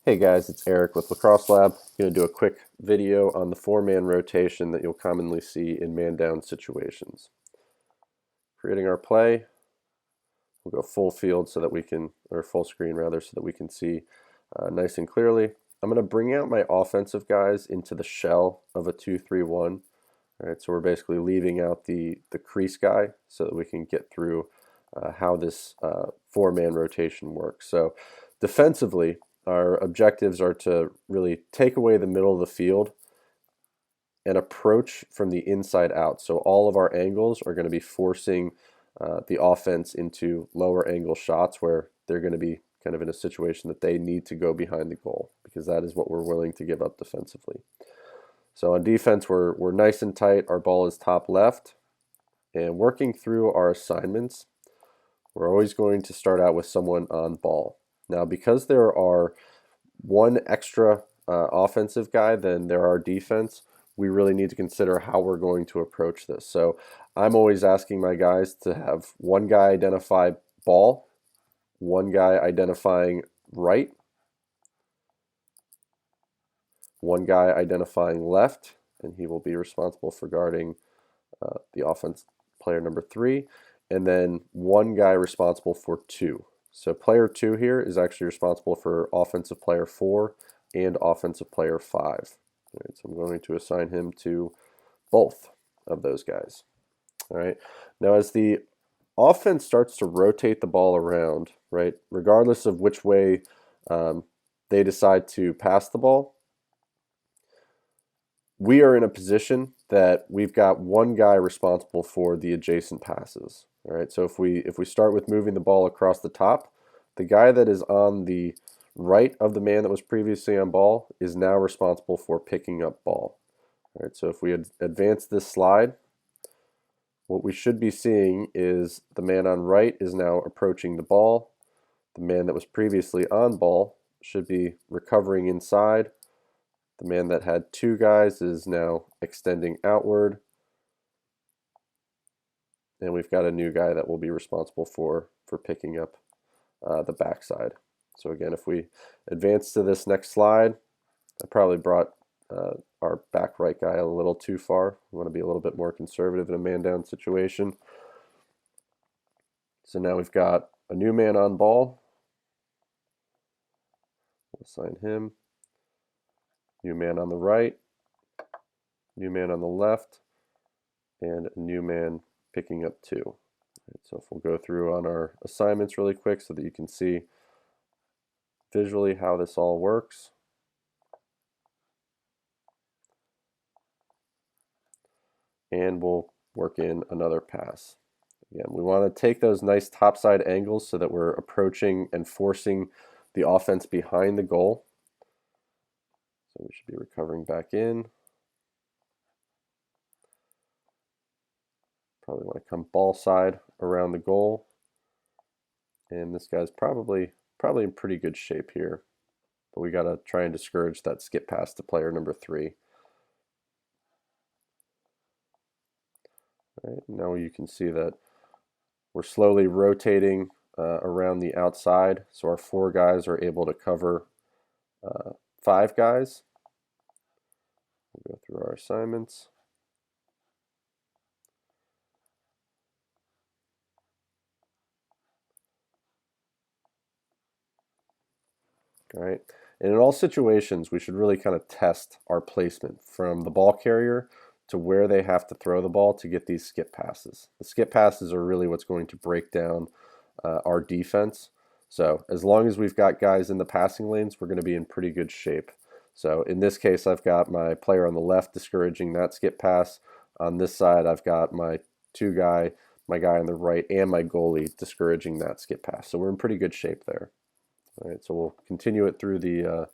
Hey guys, it's Eric with Lacrosse Lab. I'm going to do a quick video on the four-man rotation that you'll commonly see in man-down situations. Creating our play, we'll go full field so that we can, or full screen rather, so that we can see nice and clearly. I'm going to bring out my offensive guys into the shell of a 2-3-1. All right, so we're basically leaving out the crease guy so that we can get through how this four-man rotation works. So defensively, our objectives are to really take away the middle of the field and approach from the inside out. So all of our angles are going to be forcing the offense into lower angle shots where they're going to be kind of in a situation that they need to go behind the goal because that is what we're willing to give up defensively. So on defense, we're nice and tight. Our ball is top left. And working through our assignments, we're always going to start out with someone on ball. Now, because there are one extra offensive guy than there are defense, we really need to consider how we're going to approach this. So I'm always asking my guys to have one guy identify ball, one guy identifying right, one guy identifying left, and he will be responsible for guarding the offense player number 3, and then one guy responsible for 2. So player 2 here is actually responsible for offensive player 4 and offensive player 5. All right, so I'm going to assign him to both of those guys. All right. Now as the offense starts to rotate the ball around, right, regardless of which way they decide to pass the ball, we are in a position that we've got one guy responsible for the adjacent passes. All right, so if we start with moving the ball across the top, the guy that is on the right of the man that was previously on ball is now responsible for picking up ball. All right, so if we advance this slide, what we should be seeing is the man on right is now approaching the ball. The man that was previously on ball should be recovering inside. The man that had 2 guys is now extending outward. And we've got a new guy that will be responsible for picking up the backside. So again, if we advance to this next slide, I probably brought our back right guy a little too far. We want to be a little bit more conservative in a man-down situation. So now we've got a new man on ball. We'll assign him. New man on the right, new man on the left, and a new man picking up 2. Right, so if we'll go through on our assignments really quick so that you can see visually how this all works. And we'll work in another pass. Again, we want to take those nice topside angles so that we're approaching and forcing the offense behind the goal. So we should be recovering back in. Probably want to come ball side around the goal. And this guy's probably in pretty good shape here. But we got to try and discourage that skip pass to player number 3. All right, now you can see that we're slowly rotating around the outside. So our 4 guys are able to cover 5 guys. We'll go through our assignments. All right. And in all situations, we should really kind of test our placement from the ball carrier to where they have to throw the ball to get these skip passes. The skip passes are really what's going to break down our defense. So as long as we've got guys in the passing lanes, we're going to be in pretty good shape. So in this case, I've got my player on the left discouraging that skip pass. On this side, I've got my my guy on the right, and my goalie discouraging that skip pass. So we're in pretty good shape there. All right, so we'll continue it through the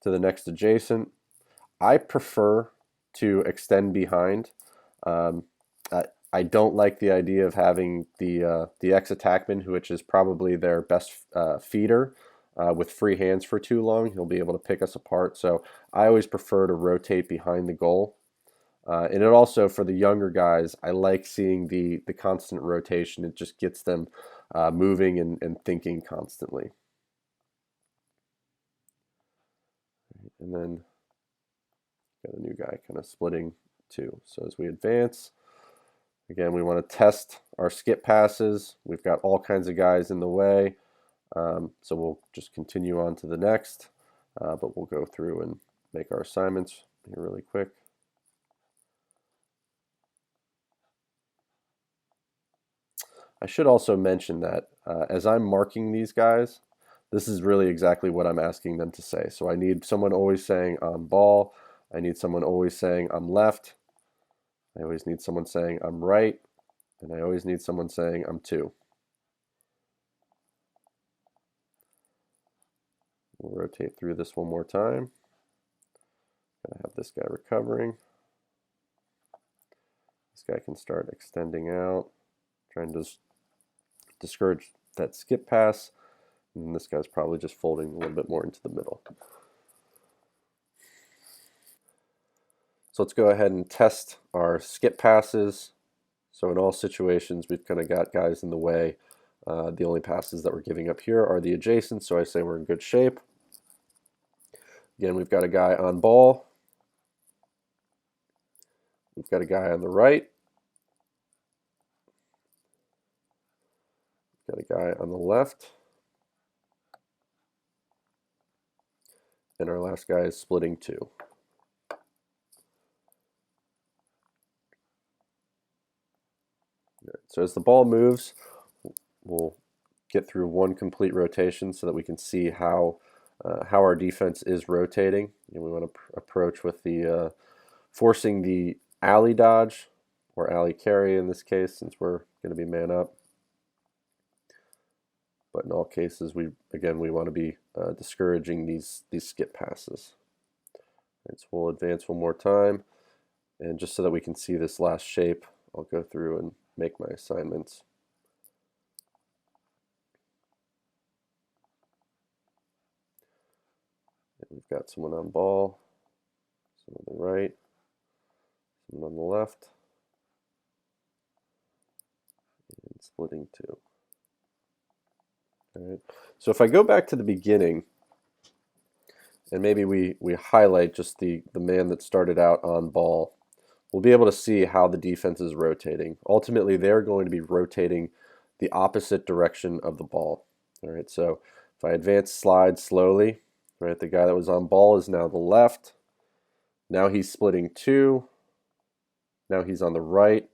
to the next adjacent. I prefer to extend behind. I don't like the idea of having the ex-attackman, which is probably their best feeder, with free hands for too long. He'll be able to pick us apart. So I always prefer to rotate behind the goal. And it also, for the younger guys, I like seeing the constant rotation. It just gets them moving and thinking constantly. And then got a new guy kind of splitting two. So as we advance, again, we want to test our skip passes. We've got all kinds of guys in the way. So we'll just continue on to the next, but we'll go through and make our assignments here really quick. I should also mention that as I'm marking these guys, this is really exactly what I'm asking them to say. So I need someone always saying I'm ball. I need someone always saying I'm left. I always need someone saying I'm right. And I always need someone saying I'm two. We'll rotate through this one more time. Gonna have this guy recovering. This guy can start extending out, trying to discourage that skip pass. And this guy's probably just folding a little bit more into the middle. So let's go ahead and test our skip passes. So in all situations, we've kind of got guys in the way. The only passes that we're giving up here are the adjacent, so I say we're in good shape. Again, we've got a guy on ball. We've got a guy on the right. We've got a guy on the left. And our last guy is splitting two. So as the ball moves, we'll get through one complete rotation so that we can see how our defense is rotating. And we want to approach with the forcing the alley dodge, or alley carry in this case, since we're going to be man up. But in all cases, we want to be discouraging these skip passes. Right, so we'll advance one more time, and just so that we can see this last shape, I'll go through and make my assignments. And we've got someone on ball, someone on the right, someone on the left, and splitting two. All right. So if I go back to the beginning, and maybe we highlight just the man that started out on ball, we'll be able to see how the defense is rotating. Ultimately, they're going to be rotating the opposite direction of the ball. All right, so if I advance slide slowly, right, the guy that was on ball is now the left. Now he's splitting two. Now he's on the right.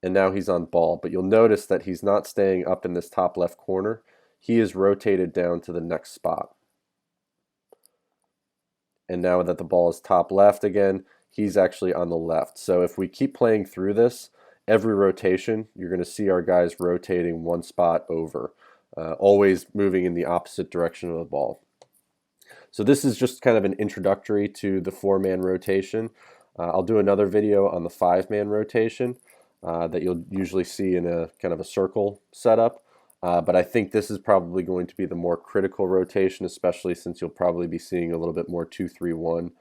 And now he's on ball. But you'll notice that he's not staying up in this top left corner. He is rotated down to the next spot. And now that the ball is top left again, he's actually on the left. So if we keep playing through this, every rotation, you're going to see our guys rotating one spot over, always moving in the opposite direction of the ball. So this is just kind of an introductory to the four-man rotation. I'll do another video on the five-man rotation that you'll usually see in a kind of a circle setup. But I think this is probably going to be the more critical rotation, especially since you'll probably be seeing a little bit more 2-3-1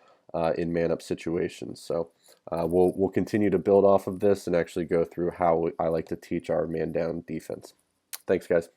in man-up situations. So we'll continue to build off of this and actually go through how I like to teach our man-down defense. Thanks, guys.